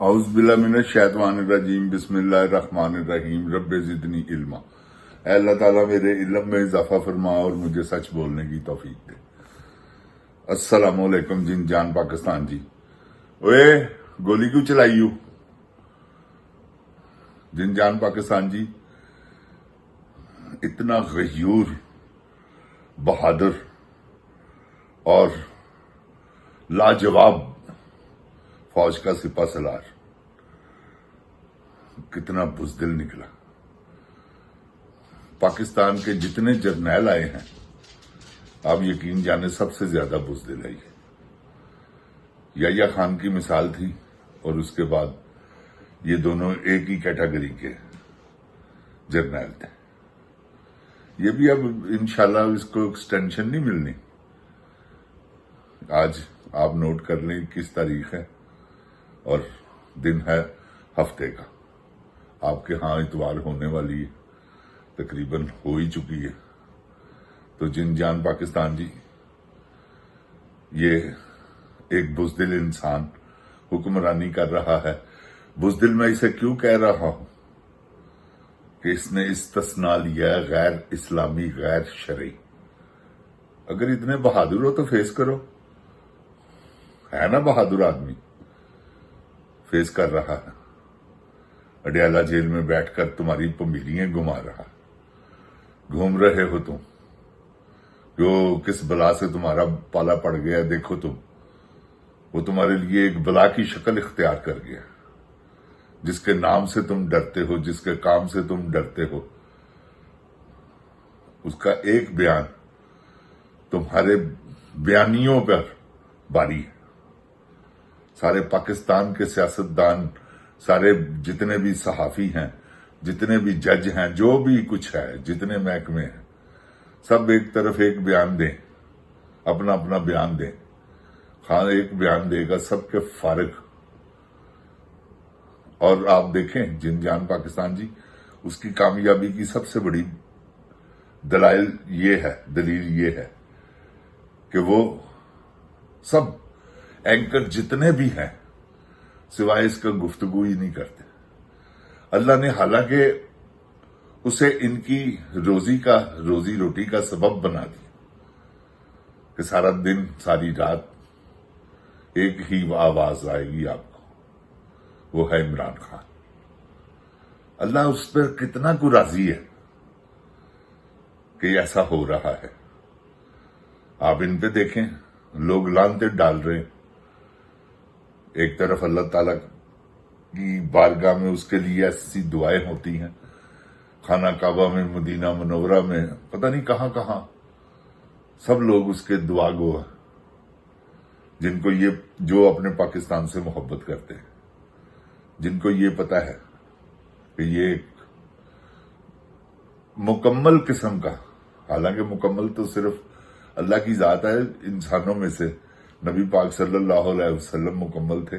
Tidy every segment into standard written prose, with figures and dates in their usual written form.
اعوذ باللہ من الشیطان الرجیم بسم اللہ الرحمن الرحیم رب زدنی علما۔ اے اللہ تعالیٰ میرے علم میں اضافہ فرما اور مجھے سچ بولنے کی توفیق دے۔ السلام علیکم جن جان پاکستان جی۔ اوے گولی کیوں چلائی ہو جن جان پاکستان جی؟ اتنا غیور، بہادر اور لاجواب فوج کا سپہ سالار کتنا بزدل نکلا۔ پاکستان کے جتنے جرنیل آئے ہیں آپ یقین جانے سب سے زیادہ بزدل ہے یہ۔ یحییٰ خان کی مثال تھی اور اس کے بعد یہ دونوں ایک ہی کیٹیگری کے جرنیل تھے۔ یہ بھی اب انشاءاللہ اس کو ایکسٹینشن نہیں ملنی۔ آج آپ نوٹ کر لیں کس تاریخ ہے اور دن ہے ہفتے کا۔ آپ کے ہاں اتوار ہونے والی ہے، تقریباً ہو ہی چکی ہے۔ تو جن جان پاکستان جی، یہ ایک بزدل انسان حکمرانی کر رہا ہے۔ بزدل میں اسے کیوں کہہ رہا ہوں کہ اس نے استثناء لیا ہے غیر اسلامی، غیر شرعی۔ اگر اتنے بہادر ہو تو فیس کرو، ہے نا بہادر آدمی، فیس کر رہا ہے۔ اڈیالہ جیل میں بیٹھ کر تمہاری پمیلیاں گما رہا، گھوم رہے ہو تم، جو کس بلا سے تمہارا پالا پڑ گیا دیکھو تم۔ وہ تمہارے لیے ایک بلا کی شکل اختیار کر گیا، جس کے نام سے تم ڈرتے ہو، جس کے کام سے تم ڈرتے ہو، اس کا ایک بیان تمہارے بیانیوں پر باری ہے۔ سارے پاکستان کے سیاستدان، سارے جتنے بھی صحافی ہیں، جتنے بھی جج ہیں، جو بھی کچھ ہے، جتنے محکمے ہیں، سب ایک طرف ایک بیان دیں، اپنا اپنا بیان دیں۔ خان ایک بیان دے گا، سب کے فارغ۔ اور آپ دیکھیں جن جان پاکستان جی، اس کی کامیابی کی سب سے بڑی دلیل یہ ہے کہ وہ سب اینکر جتنے بھی ہیں سوائے اس کا گفتگو ہی نہیں کرتے۔ اللہ نے حالانکہ اسے ان کی روزی روٹی کا سبب بنا دیا کہ سارا دن ساری رات ایک ہی آواز آئے گی آپ کو، وہ ہے عمران خان۔ اللہ اس پر کتنا کو راضی ہے کہ ایسا ہو رہا ہے۔ آپ ان پہ دیکھیں، لوگ لعنتیں ڈال رہے ہیں۔ ایک طرف اللہ تعالیٰ کی بارگاہ میں اس کے لیے ایسی دعائیں ہوتی ہیں، خانہ کعبہ میں، مدینہ منورہ میں، پتہ نہیں کہاں کہاں سب لوگ اس کے دعا گو ہیں، جن کو جو اپنے پاکستان سے محبت کرتے ہیں، جن کو یہ پتہ ہے کہ یہ ایک مکمل قسم کا، حالانکہ مکمل تو صرف اللہ کی ذات ہے، انسانوں میں سے نبی پاک صلی اللہ علیہ وسلم مکمل تھے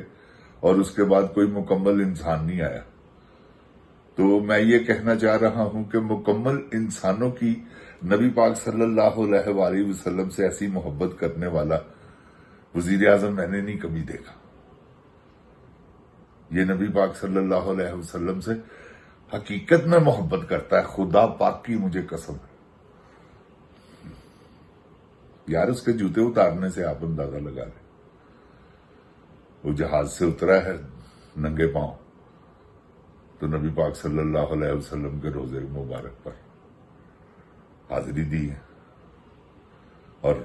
اور اس کے بعد کوئی مکمل انسان نہیں آیا۔ تو میں یہ کہنا چاہ رہا ہوں کہ مکمل انسانوں کی نبی پاک صلی اللہ علیہ وآلہ وسلم سے ایسی محبت کرنے والا وزیر اعظم میں نے نہیں کبھی دیکھا۔ یہ نبی پاک صلی اللہ علیہ وسلم سے حقیقت میں محبت کرتا ہے، خدا پاک کی مجھے قسم ہے۔ یار اس کے جوتے اتارنے سے آپ اندازہ لگا لیں۔ وہ جہاز سے اترا ہے ننگے پاؤں تو نبی پاک صلی اللہ علیہ وسلم کے روزے مبارک پر حاضری دی ہے، اور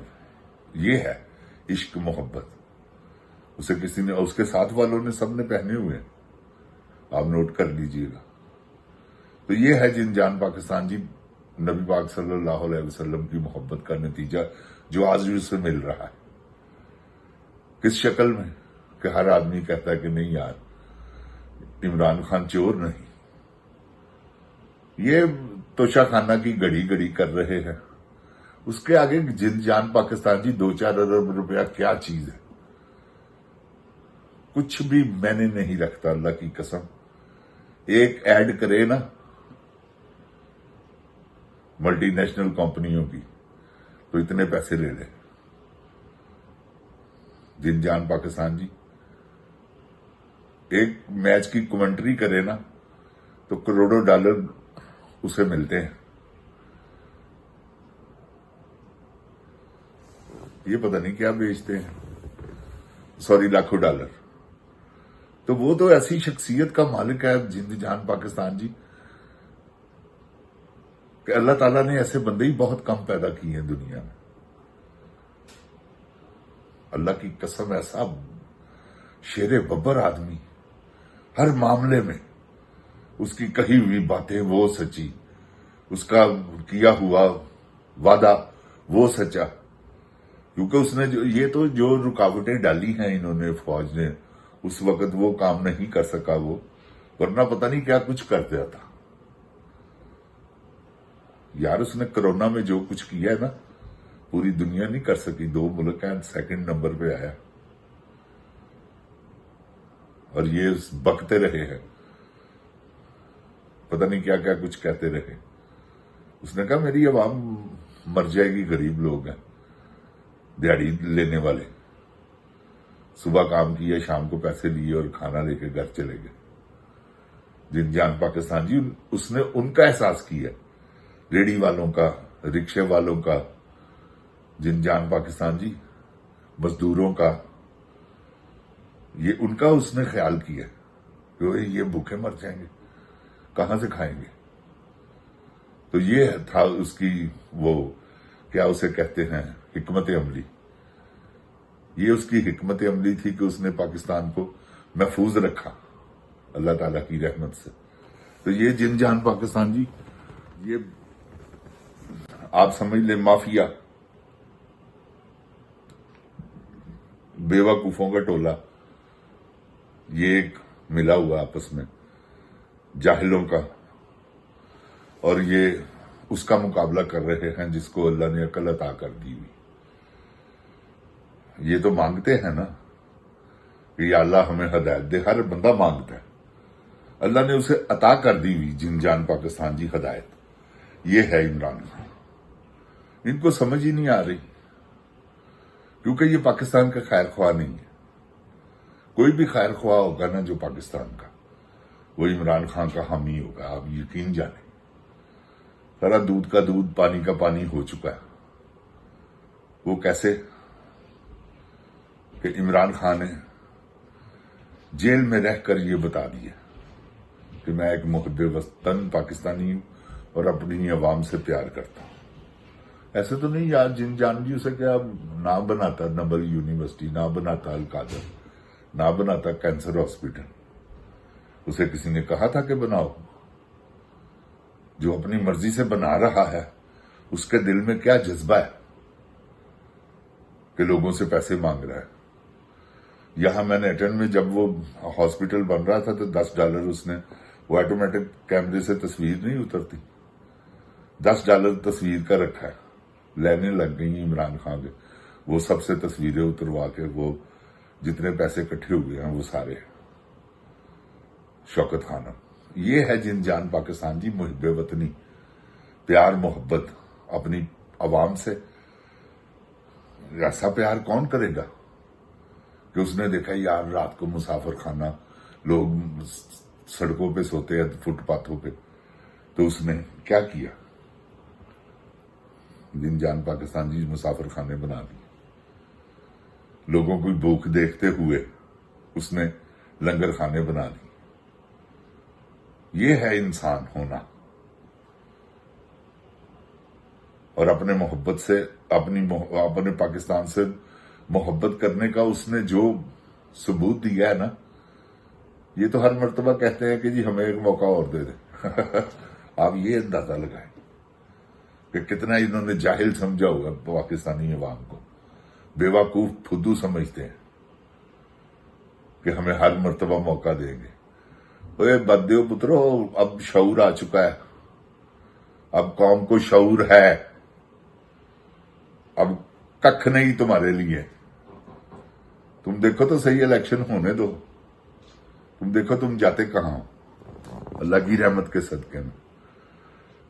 یہ ہے عشق، محبت۔ اسے کسی نے، اس کے ساتھ والوں نے، سب نے پہنے ہوئے ہیں، آپ نوٹ کر لیجئے گا۔ تو یہ ہے جن جان پاکستان جی، نبی پاک صلی اللہ علیہ وسلم کی محبت کا نتیجہ جو آج اسے مل رہا ہے۔ کس شکل میں کہ ہر آدمی کہتا ہے کہ نہیں یار، عمران خان چور نہیں، یہ توشہ خانہ کی گڑی گڑی کر رہے ہیں۔ اس کے آگے جن جان پاکستان جی 2-4 ارب روپیہ کیا چیز ہے؟ کچھ بھی میں نے نہیں رکھتا، اللہ کی قسم۔ ایک ایڈ کرے نا ملٹی نیشنل کمپنیوں کی تو اتنے پیسے لے لے۔ جن جان پاکستان جی، ایک میچ کی کمنٹری کرے نا تو کروڑوں ڈالر اسے ملتے ہیں. یہ پتہ نہیں کیا بیچتے ہیں, سوری لاکھوں ڈالر. تو وہ تو ایسی شخصیت کا مالک ہے جند جان پاکستان جی کہ اللہ تعالیٰ نے ایسے بندے ہی بہت کم پیدا کیے ہیں دنیا میں. اللہ کی قسم, ایسا شیر ببر آدمی, ہر معاملے میں اس کی کہی ہوئی باتیں وہ سچی, اس کا کیا ہوا وعدہ وہ سچا. کیونکہ اس نے یہ تو جو رکاوٹیں ڈالی ہیں انہوں نے, فوج نے, اس وقت وہ کام نہیں کر سکا وہ, ورنہ پتہ نہیں کیا کچھ کر دیا تھا. یار اس نے کرونا میں جو کچھ کیا ہے نا, پوری دنیا نہیں کر سکی. 2 ملک ہیں, 2nd نمبر پہ آیا, اور یہ بکتے رہے ہیں, پتہ نہیں کیا کیا کچھ کہتے رہے. اس نے کہا میری عوام مر جائے گی, غریب لوگ ہیں, دیہڑی لینے والے, صبح کام کیا, شام کو پیسے لیے اور کھانا لے کے گھر چلے گئے. جن جان پاکستان جی, اس نے ان کا احساس کیا, ریڑی والوں کا, رکشے والوں کا, جن جان پاکستان جی, مزدوروں کا, یہ ان کا اس نے خیال کیا کہ یہ بھوکے مر جائیں گے, کہاں سے کھائیں گے. تو یہ تھا اس کی وہ کیا اسے کہتے ہیں حکمت عملی. یہ اس کی حکمت عملی تھی کہ اس نے پاکستان کو محفوظ رکھا اللہ تعالیٰ کی رحمت سے. تو یہ جن جان پاکستان جی, یہ آپ سمجھ لیں مافیا, بیوقوفوں کا ٹولہ, یہ ایک ملا ہوا آپس میں جاہلوں کا, اور یہ اس کا مقابلہ کر رہے ہیں جس کو اللہ نے عقل عطا کر دی ہوئی. یہ تو مانگتے ہیں نا کہ یا اللہ ہمیں ہدایت دے, ہر بندہ مانگتا ہے. اللہ نے اسے عطا کر دی ہوئی جن جان پاکستان جی ہدایت. یہ ہے عمران خان. ان کو سمجھ ہی نہیں آ رہی, کیونکہ یہ پاکستان کا خیر خواہ نہیں ہے. کوئی بھی خیر خواہ ہوگا نا جو پاکستان کا, وہ عمران خان کا حامی ہوگا, آپ یقین جانیں. سارا دودھ کا دودھ پانی کا پانی ہو چکا ہے. وہ کیسے کہ عمران خان نے جیل میں رہ کر یہ بتا دیا کہ میں ایک محب وطن پاکستانی ہوں اور اپنی عوام سے پیار کرتا ہوں. ایسے تو نہیں یار, جن جان جی اسے کیا نہ بناتا نبل یونیورسٹی, نہ بناتا القادر, نہ بناتا کینسر ہاسپٹل. اسے کسی نے کہا تھا کہ بناؤ. جو اپنی مرضی سے بنا رہا ہے اس کے دل میں کیا جذبہ ہے کہ لوگوں سے پیسے مانگ رہا ہے. یہاں میں نے اٹن میں جب وہ ہاسپٹل بن رہا تھا تو $10 اس نے, وہ آٹومیٹک کیمرے سے تصویر نہیں اترتی, $10 تصویر کا رکھا ہے. لینے لگ گئی عمران خان کے, وہ سب سے تصویریں اتروا کے وہ جتنے پیسے اکٹھے ہوئے ہیں وہ سارے. شوکت خانم, یہ ہے جن جان پاکستان جی, محب وطنی, پیار محبت اپنی عوام سے. ایسا پیار کون کرے گا کہ اس نے دیکھا یار رات کو مسافر خانہ, لوگ سڑکوں پہ سوتے ہیں, فٹ پاتھوں پہ, تو اس نے کیا کیا, جن جان پاکستان جی مسافر خانے بنا دیے. لوگوں کی بھوک دیکھتے ہوئے اس نے لنگر خانے بنا دی. یہ ہے انسان ہونا. اور اپنے محبت سے, اپنے پاکستان سے محبت کرنے کا اس نے جو ثبوت دیا ہے نا, یہ تو ہر مرتبہ کہتے ہیں کہ جی ہمیں ایک موقع اور دے دیں. آپ یہ اندازہ لگائیں کہ کتنا انہوں نے جاہل سمجھا ہوگا پاکستانی عوام کو. بیوقوف پھدو سمجھتے ہیں کہ ہمیں ہر مرتبہ موقع دیں گے. اے بدیو پترو, اب شعور آ چکا ہے, اب قوم کو شعور ہے, اب ککھ نہیں تمہارے لیے. تم دیکھو تو صحیح الیکشن ہونے دو, تم دیکھو تم جاتے کہاں ہو. اللہ کی رحمت کے صدقے میں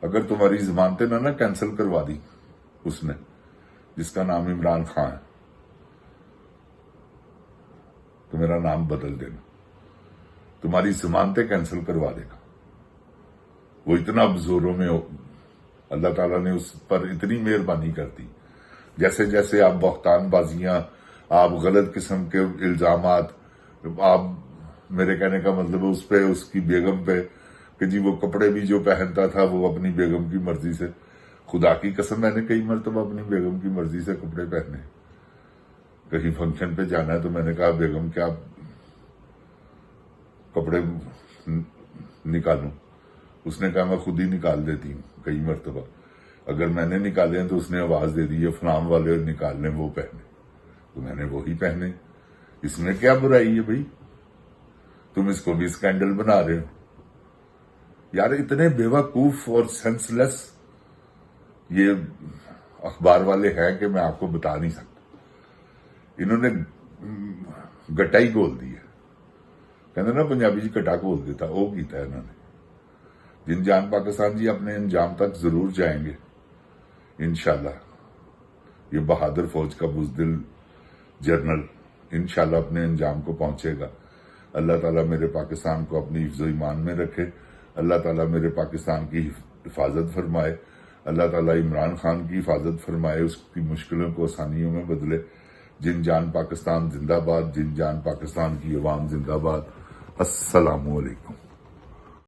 اگر تمہاری ضمانتیں نہ کینسل کروا دی اس نے, جس کا نام عمران خان ہے, تو میرا نام بدل دینا. تمہاری ضمانتیں کینسل کروا دے گا. وہ اتنا زوروں میں اللہ تعالیٰ نے اس پر اتنی مہربانی کر دی. جیسے جیسے آپ بہتان بازیاں، آپ غلط قسم کے الزامات، آپ میرے کہنے کا مطلب اس پہ، اس کی بیگم پہ کہ جی وہ کپڑے بھی جو پہنتا تھا وہ اپنی بیگم کی مرضی سے. خدا کی قسم میں نے کئی مرتبہ اپنی بیگم کی مرضی سے کپڑے پہنے. کہیں فنکشن پہ جانا ہے تو میں نے کہا بیگم کیا کپڑے نکالوں؟ اس نے کہا میں خود ہی نکال دیتی ہوں. کئی مرتبہ اگر میں نے نکالے ہیں تو اس نے آواز دے دی ہے فلام والے نکال لیں وہ پہنے، تو میں نے وہی پہنے. اس میں کیا برائی ہے بھائی؟ تم اس کو بھی اسکینڈل بنا رہے ہو. یار اتنے بیوقوف اور سینس لیس یہ اخبار والے ہیں کہ میں آپ کو بتا نہیں سکتا. انہوں نے گٹائی گول دی ہے. کہتے نا پنجابی جی کٹا گول دیتا، وہ کیتا ہے انہوں نے. جن جان پاکستان جی اپنے انجام تک ضرور جائیں گے انشاءاللہ. یہ بہادر فوج کا بزدل جنرل انشاءاللہ اپنے انجام کو پہنچے گا. اللہ تعالیٰ میرے پاکستان کو اپنی حفظ و ایمان میں رکھے. اللہ تعالیٰ میرے پاکستان کی حفاظت فرمائے. اللہ تعالیٰ عمران خان کی حفاظت فرمائے، اس کی مشکلوں کو آسانیوں میں بدلے. جن جان پاکستان زندہ باد، جن جان پاکستان کی عوام زندہ باد. السلام علیکم.